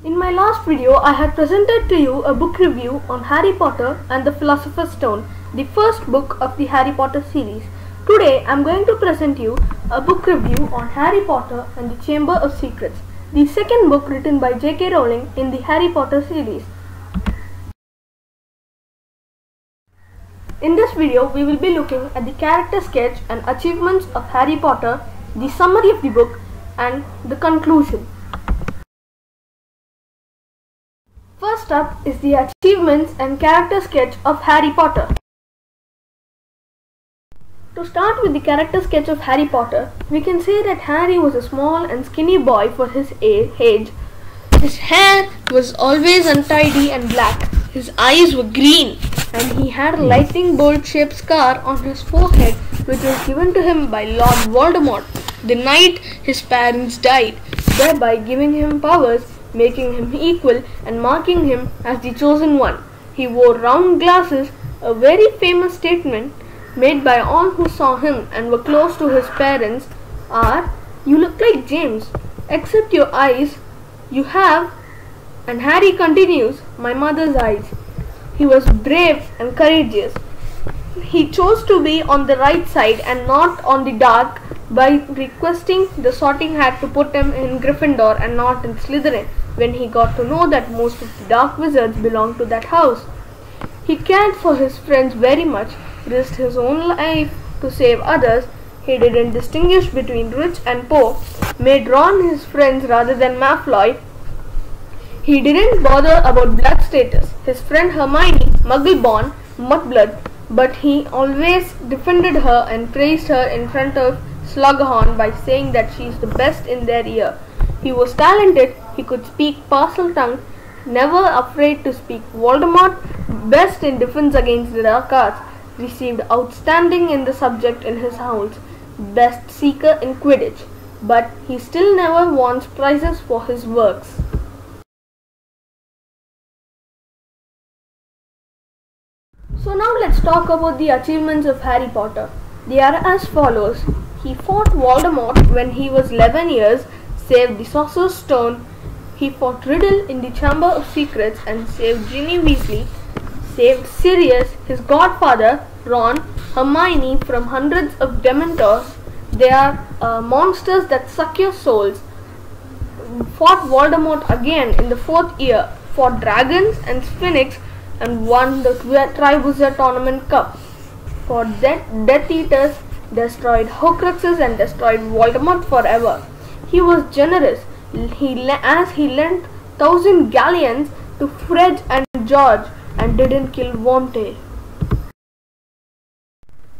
In my last video, I had presented to you a book review on Harry Potter and the Philosopher's Stone, the first book of the Harry Potter series. Today, I am going to present you a book review on Harry Potter and the Chamber of Secrets, the second book written by J.K. Rowling in the Harry Potter series. In this video, we will be looking at the character sketch and achievements of Harry Potter, the summary of the book, and the conclusion. First up is the achievements and character sketch of Harry Potter. To start with the character sketch of Harry Potter, we can say that Harry was a small and skinny boy for his age. His hair was always untidy and black. His eyes were green, and he had a lightning bolt shaped scar on his forehead which was given to him by Lord Voldemort the night his parents died, thereby giving him powers, making him equal and marking him as the chosen one. He wore round glasses, a very famous statement made by all who saw him and were close to his parents are, "You look like James, except your eyes you have," and Harry continues, "my mother's eyes." He was brave and courageous. He chose to be on the right side and not on the dark by requesting the Sorting Hat to put him in Gryffindor and not in Slytherin when he got to know that most of the dark wizards belonged to that house. He cared for his friends very much, risked his own life to save others. He didn't distinguish between rich and poor, made Ron his friends rather than Malfoy. He didn't bother about blood status. His friend Hermione, Muggle-born, mudblood, but he always defended her and praised her in front of Slughorn by saying that she is the best in their year. He was talented, he could speak Parseltongue, never afraid to speak Voldemort, best in defense against the dark arts, received outstanding in the subject in his house, best seeker in Quidditch, but he still never won prizes for his works. So now let's talk about the achievements of Harry Potter. They are as follows. He fought Voldemort when he was 11 years, saved the Sorcerer's Stone. He fought Riddle in the Chamber of Secrets and saved Ginny Weasley. Saved Sirius, his godfather, Ron, Hermione from hundreds of Dementors. They are monsters that suck your souls. Fought Voldemort again in the 4th year. Fought dragons and Sphinx and won the Triwizard Tournament Cup. For Death Eaters, destroyed Horcruxes and destroyed Voldemort forever. He was generous, as he lent 1,000 galleons to Fred and George and didn't kill Wormtail.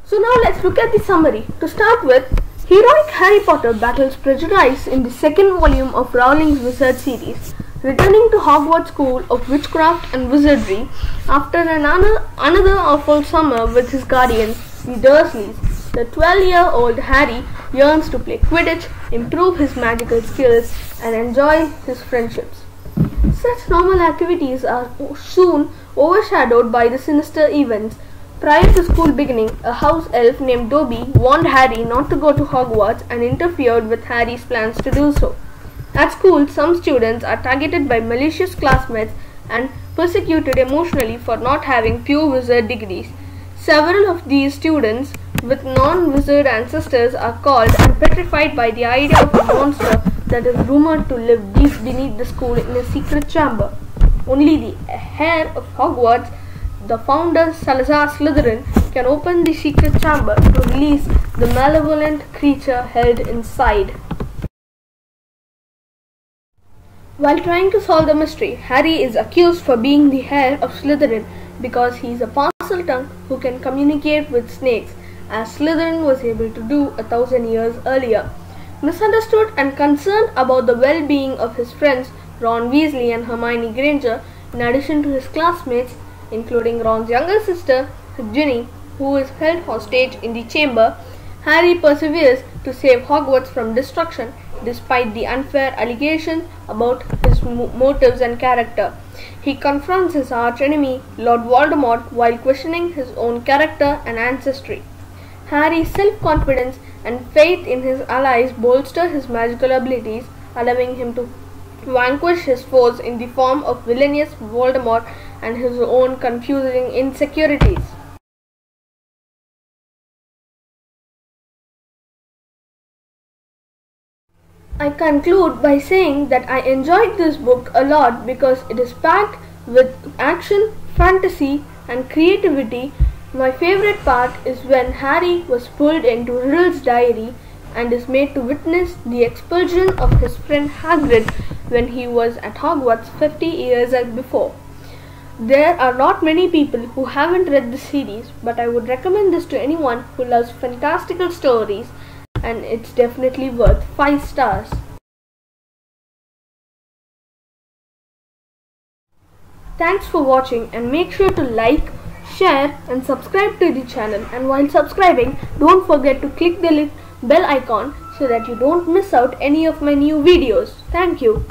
So now let's look at the summary. To start with, heroic Harry Potter battles prejudice in the second volume of Rowling's Wizard series, returning to Hogwarts School of Witchcraft and Wizardry after another awful summer with his guardians, the Dursleys. The 12-year-old Harry yearns to play Quidditch, improve his magical skills, and enjoy his friendships. Such normal activities are soon overshadowed by the sinister events. Prior to school beginning, a house elf named Dobby warned Harry not to go to Hogwarts and interfered with Harry's plans to do so. At school, some students are targeted by malicious classmates and persecuted emotionally for not having pure wizard degrees. Several of these students with non-wizard ancestors are called and petrified by the idea of a monster that is rumored to live deep beneath the school in a secret chamber. Only the heir of Hogwarts, the founder Salazar Slytherin, can open the secret chamber to release the malevolent creature held inside. While trying to solve the mystery, Harry is accused for being the heir of Slytherin because he is a Parseltongue who can communicate with snakes, as Slytherin was able to do 1,000 years earlier. Misunderstood and concerned about the well-being of his friends Ron Weasley and Hermione Granger, in addition to his classmates, including Ron's younger sister, Ginny, who is held hostage in the chamber, Harry perseveres to save Hogwarts from destruction despite the unfair allegations about his motives and character. He confronts his archenemy, Lord Voldemort, while questioning his own character and ancestry. Harry's self-confidence and faith in his allies bolster his magical abilities, allowing him to vanquish his foes in the form of villainous Voldemort and his own confusing insecurities. I conclude by saying that I enjoyed this book a lot because it is packed with action, fantasy, and creativity. My favorite part is when Harry was pulled into Riddle's diary and is made to witness the expulsion of his friend Hagrid when he was at Hogwarts 50 years before. There are not many people who haven't read the series, but I would recommend this to anyone who loves fantastical stories, and it's definitely worth 5 stars. Thanks for watching, and make sure to like, share and subscribe to the channel, and while subscribing don't forget to click the bell icon so that you don't miss out any of my new videos. Thank you.